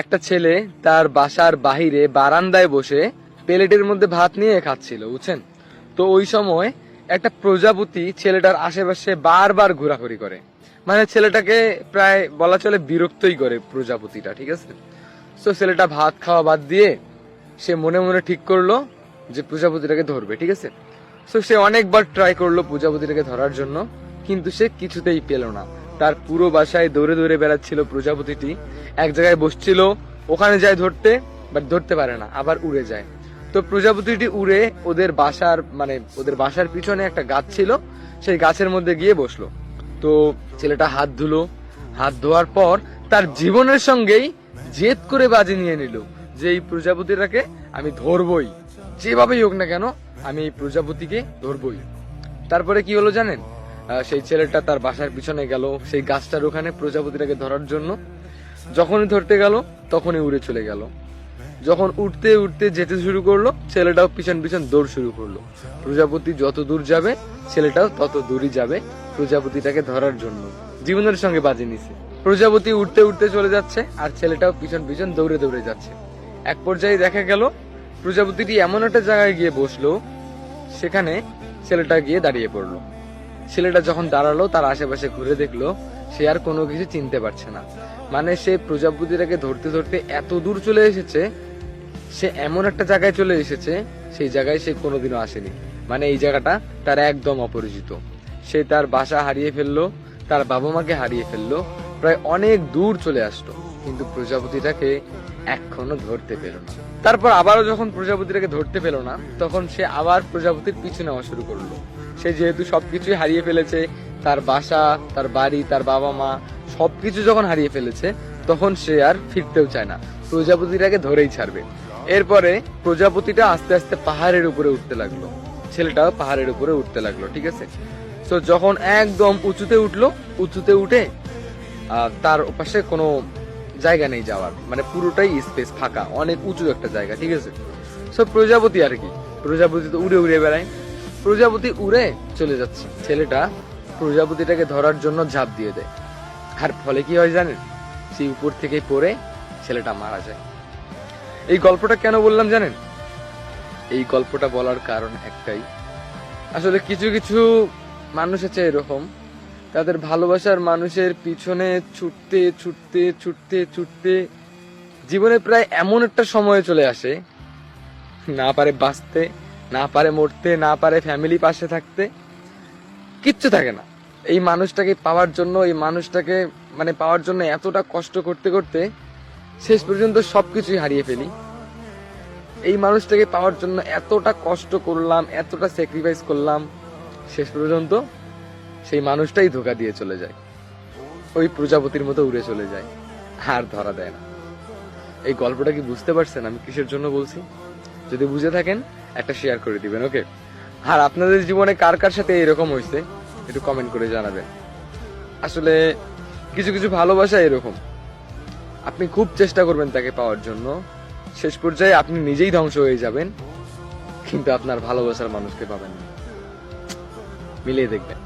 একটা ছেলে তার বাসার বাহিরে বারান্দায় বসে প্লেটের মধ্যে ভাত নিয়ে খাচ্ছিল, বুঝছেন? তো ওই সময় একটা প্রজাপতি ছেলেটার আশেপাশে বারবার ঘোরাঘুরি করে। মানে ছেলেটাকে প্রায় বলা চলে বিরক্তই করে প্রজাপতিটা, ঠিক আছে? তো ছেলেটা ভাত খাওয়া বাদ দিয়ে সে মনে মনে ঠিক করলো যে প্রজাপতিটাকে ধরবে, ঠিক আছে? তো সে অনেকবার ট্রাই করলো প্রজাপতিটাকে ধরার জন্য, কিন্তু সে কিছুতেই পেল না। তার পুরো বাসায় দৌড়ে দৌড়ে বেড়াচ্ছিল প্রজাপতিটি, এক জায়গায় বসছিল, ওখানে যায় ধরতে, বাট ধরতে পারে না, আবার উড়ে যায়। তো প্রজাপতিটি উড়ে ওদের বাসার পিছনে একটা গাছ ছিল, সেই গাছের মধ্যে গিয়ে বসলো। তো ছেলেটা হাত ধুলো, হাত ধোয়ার পর তার জীবনের সঙ্গেই জেদ করে বাজি নিয়ে নিল যে এই প্রজাপতিটাকে আমি ধরবই, যেভাবেই হোক না কেন আমি এই প্রজাপতিকে ধরবই। তারপরে কি হলো জানেন? সেই ছেলেটা তার বাসার পিছনে গেল, সেই গাছটার ওখানে প্রজাপতিটাকে ধরার জন্য। যখনই ধরতে গেল তখনই উড়ে চলে গেল। যখন উঠতে উঠতে যেতে শুরু করলো, ছেলেটাও পিছন পিছন দৌড় শুরু করলো। প্রজাপতি যত দূর যাবে ছেলেটাও তত দূরই যাবে প্রজাপতিটাকে ধরার জন্য। জীবনের সঙ্গে বাজি নিছে। প্রজাপতি উঠতে উঠতে চলে যাচ্ছে আর ছেলেটাও পিছন পিছন দৌড়ে দৌড়ে যাচ্ছে। এক পর্যায়ে দেখা গেল প্রজাপতিটি এমন একটা জায়গায় গিয়ে বসলো, সেখানে ছেলেটা গিয়ে দাঁড়িয়ে পড়লো। ছেলেটা যখন দাঁড়ালো তার আশেপাশে ঘুরে দেখলো, সে আর কোনো কিছু চিনতে পারছে না। মানে সে প্রজাপতিটাকে ধরতে ধরতে এত দূর চলে এসেছে, সে এমন একটা জায়গায় চলে এসেছে, সেই জায়গায় সে কোনোদিনও আসেনি। মানে এই জায়গাটা তার একদম অপরিচিত। সে তার বাসা হারিয়ে ফেললো, তার বাবা মাকে হারিয়ে ফেললো, প্রায় অনেক দূর চলে আসলো, কিন্তু প্রজাপতিটাকে এখনো ধরতে পেল না। তারপর আবারও যখন প্রজাপতিটাকে ধরতে পেল না, তখন সে আবার প্রজাপতির পিছু নেওয়া শুরু করলো। সে যেহেতু সবকিছুই হারিয়ে ফেলেছে, তার বাসা, তার বাড়ি, তার বাবা মা সবকিছু যখন হারিয়ে ফেলেছে, তখন সে আর ফিরতেও চায় না, প্রজাপতিটাকে ধরেই ছাড়বে। এরপরে প্রজাপতিটা আস্তে আস্তে পাহাড়ের উপরে উঠতে লাগলো, ছেলেটাও পাহাড়ের উপরে উঠতে লাগলো, ঠিক আছে? তো যখন একদম উঁচুতে উঠলো, উঁচুতে উঠে তার ওপাশে কোনো জায়গা নেই যাওয়ার, মানে পুরোটাই স্পেস ফাঁকা, অনেক উঁচু একটা জায়গা, ঠিক আছে? সো প্রজাপতি আর কি, প্রজাপতি তো উড়ে উড়ে বেড়ায়। প্রজাপতি উড়ে চলে যাচ্ছে, ছেলেটা প্রজাপতিটাকে ধরার জন্য ঝাঁপ দিয়ে দেয়। আর ফলে কি হয় জানেন? সেই উপর থেকে পড়ে ছেলেটা মারা যায়। এই গল্পটা কেন বললাম জানেন? এই গল্পটা বলার কারণ একটাই, আসলে কিছু কিছু মানুষ আছে এরকম, তাদের ভালোবাসার মানুষের পিছনে ছুটতে ছুটতে ছুটতে ছুটতে জীবনে প্রায় এমন একটা সময় চলে আসে, না পারে বাঁচতে, না পারে মরতে, না পারে ফ্যামিলি পাশে থাকতে, কিচ্ছু থাকে না। এই মানুষটাকে পাওয়ার জন্য, এই মানুষটাকে পাওয়ার জন্য এতটা কষ্ট করতে করতে শেষ পর্যন্ত সবকিছুই হারিয়ে ফেলি। এই মানুষটাকে পাওয়ার জন্য এতটা কষ্ট করলাম, এতটা স্যাক্রিফাইস করলাম, শেষ পর্যন্ত সেই মানুষটাই ধোঁকা দিয়ে চলে যায়, ওই প্রজাপতির মতো উড়ে চলে যায়, আর ধরা দেয় না। এই গল্পটা কি বুঝতে পারছেন আমি কিসের জন্য বলছি? যদি বুঝে থাকেন একটা শেয়ার করে দিবেন, ওকে? আর আপনাদের জীবনে কার কার সাথে এরকম হয়েছে একটু কমেন্ট করে জানাবেন। আসলে কিছু কিছু ভালোবাসা এরকম, আপনি খুব চেষ্টা করবেন তাকে পাওয়ার জন্য, শেষ পর্যায়ে আপনি নিজেই ধ্বংস হয়ে যাবেন, কিন্তু আপনার ভালোবাসার মানুষকে পাবেন না। মিলিয়ে দেখবেন।